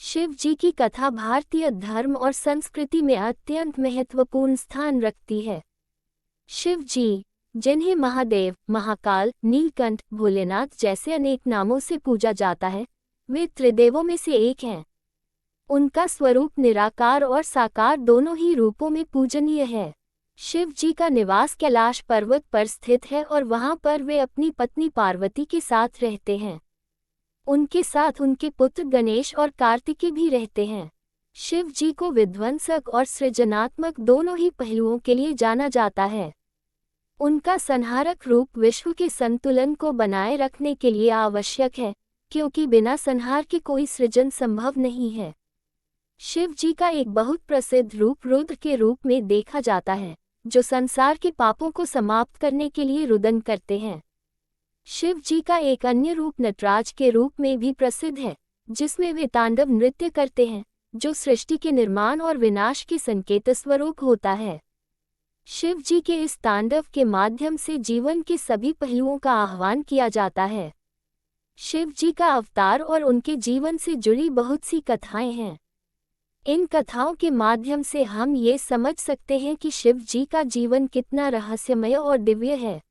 शिव जी की कथा भारतीय धर्म और संस्कृति में अत्यंत महत्वपूर्ण स्थान रखती है। शिव जी, जिन्हें महादेव, महाकाल, नीलकंठ, भोलेनाथ जैसे अनेक नामों से पूजा जाता है, वे त्रिदेवों में से एक हैं। उनका स्वरूप निराकार और साकार दोनों ही रूपों में पूजनीय है। शिव जी का निवास कैलाश पर्वत पर स्थित है और वहां पर वे अपनी पत्नी पार्वती के साथ रहते हैं। उनके साथ उनके पुत्र गणेश और कार्तिकेय भी रहते हैं। शिव जी को विध्वंसक और सृजनात्मक दोनों ही पहलुओं के लिए जाना जाता है। उनका संहारक रूप विश्व के संतुलन को बनाए रखने के लिए आवश्यक है, क्योंकि बिना संहार के कोई सृजन संभव नहीं है। शिव जी का एक बहुत प्रसिद्ध रूप रुद्र के रूप में देखा जाता है, जो संसार के पापों को समाप्त करने के लिए रुदन करते हैं। शिव जी का एक अन्य रूप नटराज के रूप में भी प्रसिद्ध है, जिसमें वे तांडव नृत्य करते हैं, जो सृष्टि के निर्माण और विनाश के संकेत स्वरूप होता है। शिव जी के इस तांडव के माध्यम से जीवन के सभी पहलुओं का आह्वान किया जाता है। शिव जी का अवतार और उनके जीवन से जुड़ी बहुत सी कथाएं हैं। इन कथाओं के माध्यम से हम ये समझ सकते हैं कि शिव जी का जीवन कितना रहस्यमय और दिव्य है।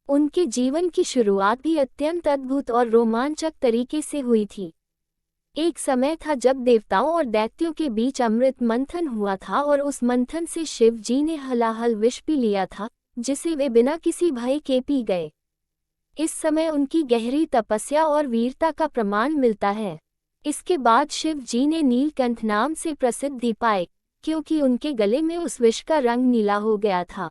उनके जीवन की शुरुआत भी अत्यंत अद्भुत और रोमांचक तरीके से हुई थी। एक समय था जब देवताओं और दैत्यों के बीच अमृत मंथन हुआ था और उस मंथन से शिव जी ने हलाहल विष पी लिया था, जिसे वे बिना किसी भय के पी गए। इस समय उनकी गहरी तपस्या और वीरता का प्रमाण मिलता है। इसके बाद शिव जी ने नीलकंठ नाम से प्रसिद्धि पाई, क्योंकि उनके गले में उस विष का रंग नीला हो गया था।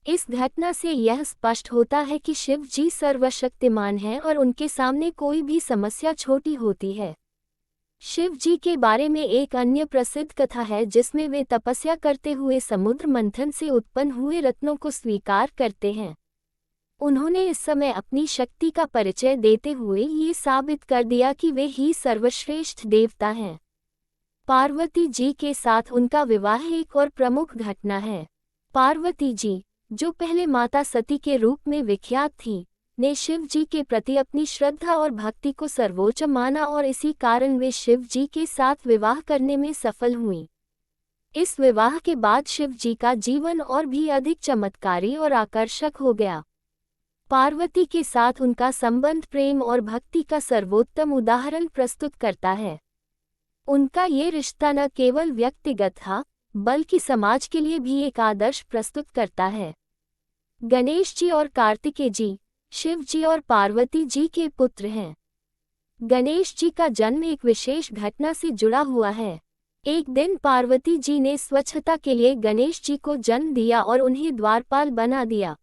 इस घटना से यह स्पष्ट होता है कि शिव जी सर्वशक्तिमान हैं और उनके सामने कोई भी समस्या छोटी होती है। शिव जी के बारे में एक अन्य प्रसिद्ध कथा है, जिसमें वे तपस्या करते हुए समुद्र मंथन से उत्पन्न हुए रत्नों को स्वीकार करते हैं। उन्होंने इस समय अपनी शक्ति का परिचय देते हुए ये साबित कर दिया कि वे ही सर्वश्रेष्ठ देवता हैं। पार्वती जी के साथ उनका विवाह एक और प्रमुख घटना है। पार्वती जी, जो पहले माता सती के रूप में विख्यात थीं, ने शिव जी के प्रति अपनी श्रद्धा और भक्ति को सर्वोच्च माना और इसी कारण वे शिव जी के साथ विवाह करने में सफल हुईं। इस विवाह के बाद शिव जी का जीवन और भी अधिक चमत्कारी और आकर्षक हो गया। पार्वती के साथ उनका संबंध प्रेम और भक्ति का सर्वोत्तम उदाहरण प्रस्तुत करता है। उनका ये रिश्ता न केवल व्यक्तिगत था, बल्कि समाज के लिए भी एक आदर्श प्रस्तुत करता है। गणेश जी और कार्तिकेय जी, शिव जी और पार्वती जी के पुत्र हैं। गणेश जी का जन्म एक विशेष घटना से जुड़ा हुआ है। एक दिन पार्वती जी ने स्वच्छता के लिए गणेश जी को जन्म दिया और उन्हें द्वारपाल बना दिया।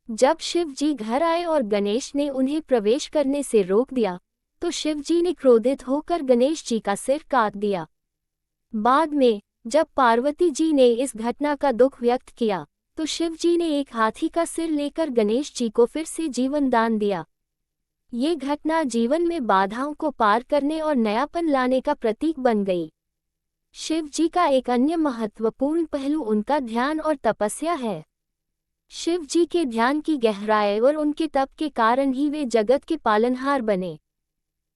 जब शिव जी घर आए और गणेश ने उन्हें प्रवेश करने से रोक दिया, तो शिव जी ने क्रोधित होकर गणेश जी का सिर काट दिया। बाद में जब पार्वती जी ने इस घटना का दुख व्यक्त किया, तो शिव जी ने एक हाथी का सिर लेकर गणेश जी को फिर से जीवन दान दिया। ये घटना जीवन में बाधाओं को पार करने और नयापन लाने का प्रतीक बन गई। शिव जी का एक अन्य महत्वपूर्ण पहलू उनका ध्यान और तपस्या है। शिव जी के ध्यान की गहराई और उनके तप के कारण ही वे जगत के पालनहार बने।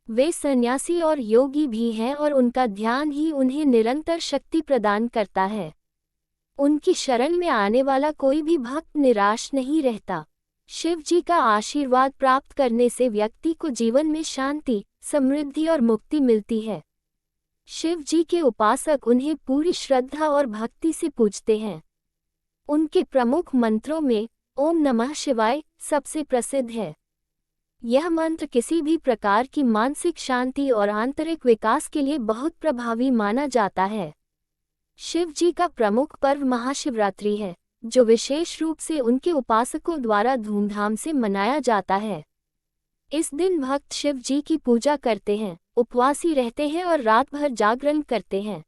वे सन्यासी और योगी भी हैं और उनका ध्यान ही उन्हें निरंतर शक्ति प्रदान करता है। उनकी शरण में आने वाला कोई भी भक्त निराश नहीं रहता। शिव जी का आशीर्वाद प्राप्त करने से व्यक्ति को जीवन में शांति, समृद्धि और मुक्ति मिलती है। शिव जी के उपासक उन्हें पूरी श्रद्धा और भक्ति से पूजते हैं। उनके प्रमुख मंत्रों में ओम नमः शिवाय सबसे प्रसिद्ध है। यह मंत्र किसी भी प्रकार की मानसिक शांति और आंतरिक विकास के लिए बहुत प्रभावी माना जाता है। शिव जी का प्रमुख पर्व महाशिवरात्रि है, जो विशेष रूप से उनके उपासकों द्वारा धूमधाम से मनाया जाता है। इस दिन भक्त शिव जी की पूजा करते हैं, उपवासी रहते हैं और रात भर जागरण करते हैं।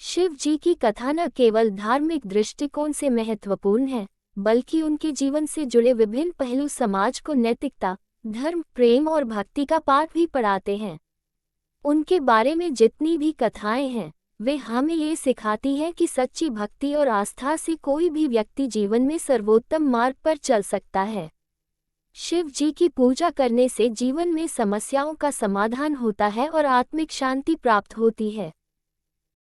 शिव जी की कथा न केवल धार्मिक दृष्टिकोण से महत्वपूर्ण है, बल्कि उनके जीवन से जुड़े विभिन्न पहलू समाज को नैतिकता, धर्म, प्रेम और भक्ति का पाठ भी पढ़ाते हैं। उनके बारे में जितनी भी कथाएं हैं, वे हमें ये सिखाती हैं कि सच्ची भक्ति और आस्था से कोई भी व्यक्ति जीवन में सर्वोत्तम मार्ग पर चल सकता है। शिव जी की पूजा करने से जीवन में समस्याओं का समाधान होता है और आत्मिक शांति प्राप्त होती है।